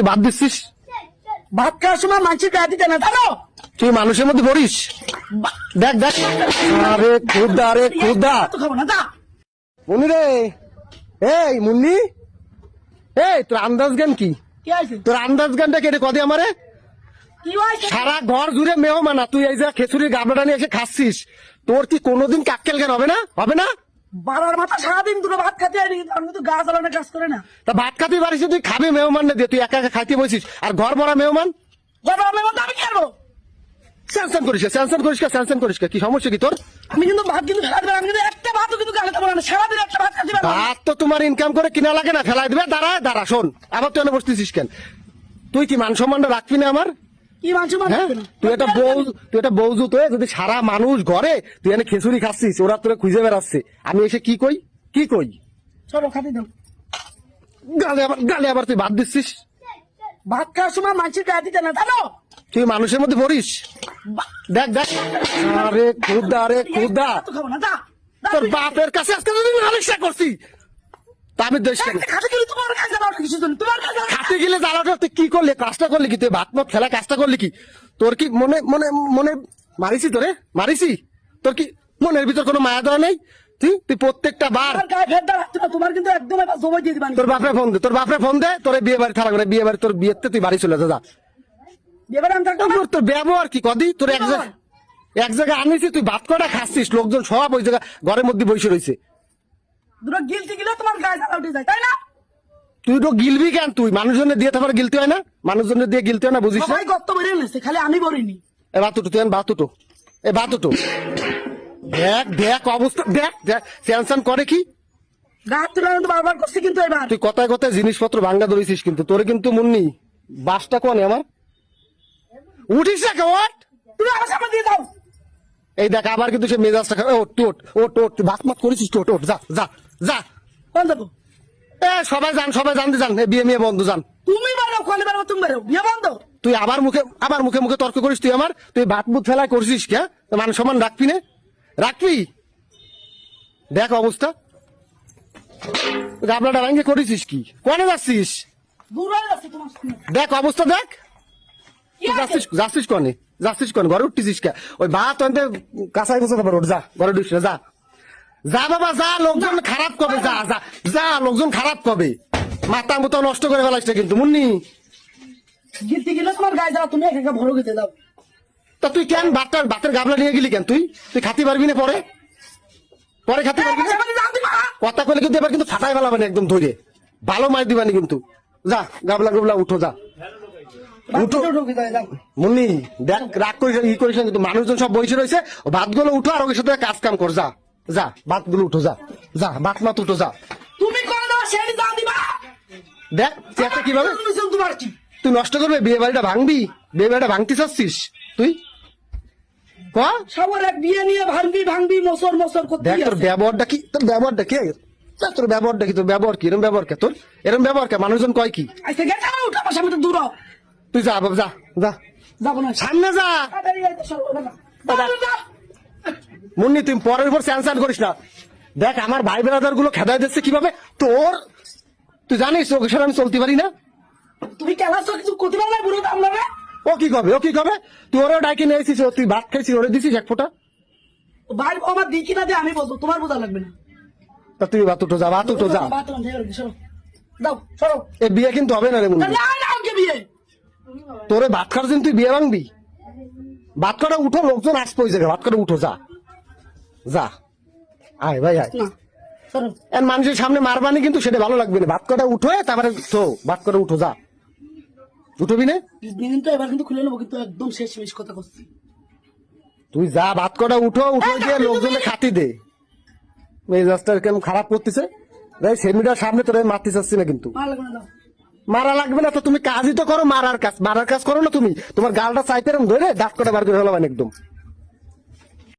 বাদ দিচ্ছিস? ভাত খাওয়ার সময় মাছের গায়ে দিতে না জানো? তুই মানুষের মধ্যে পড়িস? দেখ দেখ, আরে খুদা, আরে খুদা। তো খাবো না যা। মুন্নি রে, এই মুন্নি, এই তোর আন্দাজ জ্ঞান কি? কি হয়েছে? তোর আন্দাজ জ্ঞানটা কেটে কদে আমারে? কি হয়েছে? সারা ঘর জুড়ে মেহমানা, তুই এই যে খেচুড়ির গাবলাটা নিয়ে এসে খাচ্ছিস, তোর কি কোনোদিন কাক্কেল জ্ঞান হবে না? হবে না? বাবার মাথা সারাদিন দুটো ভাত খাতে আনি, আমি তো গাছ আলাদা কাজ করে না। তা ভাত খাতে পারিস, তুই খাবি মেহমান না দিয়ে, তুই একা একা খাইতে বসিস, আর ঘর ভরা মেহমান। বাবা আমি বলতে আমি খেলবো। স্যানসন করিস, স্যানসন করিস, স্যানসন করিস, কি সমস্যা কি তোর? আমি কিন্তু ভাত কিন্তু ফেলা দেবে, আমি কিন্তু একটা ভাতও কিন্তু গালে দেবো না, সারাদিন একটা ভাত খাতে পারবো না। ভাত তো তোমার ইনকাম করে কিনা লাগে না, ফেলাই দিবে। দাঁড়া দাঁড়া, শোন, আবার তুই এনে বসতেছিস কেন? তুই কি মান সম্মানটা রাখবি না আমার? কি মাংস মাংস হ্যাঁ, তুই একটা বউজু তো, যদি সারা মানুষ ঘরে তুই এনে খিচুড়ি খাচ্ছিস, ওরা তোরা খুঁজে বেড়াচ্ছে, আমি এসে কি কই? কি কই? চলো খাতে দাও। গালে আবার তুই ভাত দিচ্ছিস? ভাত খাওয়ার সময় মাছের গায়ে দিতে না জানো? তুই মানুষের মধ্যে পড়িস? দেখ দেখ, আরে খুদা, আরে খুদা। তো খাবো না যা। তোর বাপের কাছে আজকে যদি নালিশা করছি, তা আমি দেশ কেন? খাতে গেলে তোমার কাছে যাবো কিছু জন্য, তোমার কাছে খাতে গেলে জ্বালাটা তুই কি করলি? কাজটা করলি কি? তুই ভাত মত খেলা কাজটা করলি কি? তোর কি মনে মনে মনে মারিছি তোরে? মারিছি? তোর কি মনের ভিতর কোনো মায়া দেওয়া নেই? তুই প্রত্যেকটা বার তোমার গায়ে ফের দাঁড়াচ্ছে না, তোমার কিন্তু একদম এবার জবাই দিয়ে দিবানি। তোর বাপরে ফোন দে, তোর বাপরে ফোন দে, তোর বিয়ে বাড়ি থাকা করে, বিয়ে বাড়ি, তোর বিয়েতে তুই বাড়ি চলে যা। এবার আমি থাকবো না। তোর ব্যবহার কি কদি? তোর এক জায়গায় আনিছি, তুই ভাত কটা খাচ্ছিস, লোকজন সব ওই জায়গা ঘরের মধ্যে বসে রয়েছে। দুটো গিলতে গেলে তোমার গায়ে জ্বালা উঠে যায়, তাই না? তুই তো গিলবি কেন? তুই মানুষজনের দিয়ে তারপরে গিলতে হয় না? মানুষজনের দিয়ে গিলতে হয় না, বুঝিস না? সবাই গর্ত বেরিয়ে নিচ্ছে, খালি আমি বলিনি। এ বাত উঠো, তুই বাত উঠো, এ বাত উঠো। দেখ দেখ অবস্থা, দেখ দেখ স্যানসান করে কি? গাছ তুলে কিন্তু বারবার করছি কিন্তু এবার। তুই কথায় কথায় জিনিসপত্র ভাঙ্গা ধরেছিস কিন্তু, তোরে কিন্তু মুন্নি বাসটা কনে আমার? উঠিস না কেমন? তুমি আমার সামনে দিয়ে দাও। এই দেখ আবার কিন্তু সে মেজাজটা খারাপ। ওট ওট ওট ওট, তুই ভাত মাত করেছিস তো, ওট যা যা যা। কোন যাবো? এ সবাই জানতে যান, এ বিয়ে মেয়ে বন্ধু যান। তুমি বেরো, কলে বেরো, তুমি বেরো, বিয়ে বন্ধ। তুই আবার মুখে মুখে তর্ক করিস তুই আমার? তুই ভাত বুত ফেলা করছিস কে? মান সম্মান রাখবি না? রাখবি? দেখ অবস্থা, গাবলাটা ভাঙ্গে করেছিস কি? কোনে যাচ্ছিস? দূর হয়ে যাচ্ছে তোমার সামনে। দেখ অবস্থা দেখ। কি আছে? যাচ্ছিস কনে? যাচ্ছিস কনে? ঘরে উঠতেছিস কে? ওই ভাত আনতে কাঁচাই বসে পারো, যা ঘরে ঢুকছিস না, যা যা বাবা যা। লোকজন খারাপ কবে, যা যা যা, লোকজন খারাপ কবে। মাথা মতো নষ্ট করে ফেলাইস কিন্তু মুন্নি। গিলতে গেলে তোমার গায়ে জ্বালা, তুমি একা একা ভরো খেতে দাও। তা তুই কেন ভাতের গাবলা নিয়ে গেলি কেন? তুই খাতে পারবি না? পরে খাতে পারবি না? সামনে যাও দিবা। কথা কলে কিন্তু এবার কিন্তু ফাটাই ফেলাবে না একদম ধরে, ভালো মার দিবানি কিন্তু। যা গাবলা গাবলা উঠো, যা উঠো। ঢুকে যায়, যাও। মুন্নি দেখ, রাগ করিস না, ই করিস না কিন্তু, মানুষজন সব বসে রয়েছে, ভাতগুলো উঠো আর ওর সাথে কাজ কাম কর, যা যা ভাতগুলো উঠো, যা যা ভাত মাত উঠো, যা। তুমি করে দাও, সেই যাও দিবা। দেখ চেয়ারটা কিভাবে তোমার কি? তুই নষ্ট করবে, বিয়ে বাড়িটা ভাঙবি, বিয়ে বাড়িটা ভাঙতে চাচ্ছিস তুই? ক সবার এক বিয়ে নিয়ে ভাঙবি ভাঙবি মোসর মোসর করতে। দেখ তোর ব্যবহারটা কি, তোর ব্যবহারটা কি? তোর ব্যবহারটা কি? তোর ব্যবহার কি? এরম ব্যবহার কে তোর? এরম ব্যবহার কে? মানুষজন কয় কি? আচ্ছা গেছে আমার উঠা, আমার সামনে তো দূর হও। তুই যা বাবা, যা যা যাবো না। সামনে যা। তাড়াতাড়ি আয় তো, সরো, যাও, যাও। মুন্নি তুই পরের উপর স্যানসান করিস না। দেখ আমার ভাই বেড়াদার গুলো খেদাই দিচ্ছে কিভাবে তোর, তুই জানিস ওকে সাথে আমি চলতে পারি না। তুমি কেলাস কিছু করতে পারবে না, বুড়ো আপনারা। ও কি কবে, ও কি কবে? তুই ওরেও ডাইকে নিয়ে এসেছিস, তুই ভাত খাইছিস, ওরে দিছিস এক ফোঁটা? ভাই ও আমার দিই কিনা দিয়ে আমি বলবো, তোমার বোঝা লাগবে না। তা তুই ভাত উঠো, যা ভাত উঠো, যা। বাথরুম থেকে সরো, দাও সরো। এ বিয়ে কিন্তু হবে না রে মুন্নি। না না ওকে বিয়ে। তোরে ভাত খাওয়ার জন্য তুই বিয়ে ভাঙবি? ভাত কটা উঠো, লোকজন আসবে ওই জায়গায়, ভাত কটা উঠো, যা যা। আয় ভাই আয়। না সরো। আর মানুষের সামনে মারবানি কিন্তু, সেটা ভালো লাগবে না। ভাত কটা উঠো, তারপরে তো ভাত কটা উঠো, যা। উঠবি না? কিন্তু এবার কিন্তু খুলে নেবো, কিন্তু একদম শেষ শেষ কথা করছি। তুই যা, ভাত কটা উঠো, উঠে গিয়ে লোকজনে খাতি দে। মেজাজটা কেমন খারাপ করতেছে, সেমিটার সামনে তোরা মারতে চাচ্ছি না কিন্তু। ভালো লাগবে না, দাও। মারা লাগবে না তো, তুমি কাজই তো করো, মারার কাজ করো না তুমি। তোমার গালটা চাইতে ধরে দাঁত কটা বার করে ফেলাবেন একদম।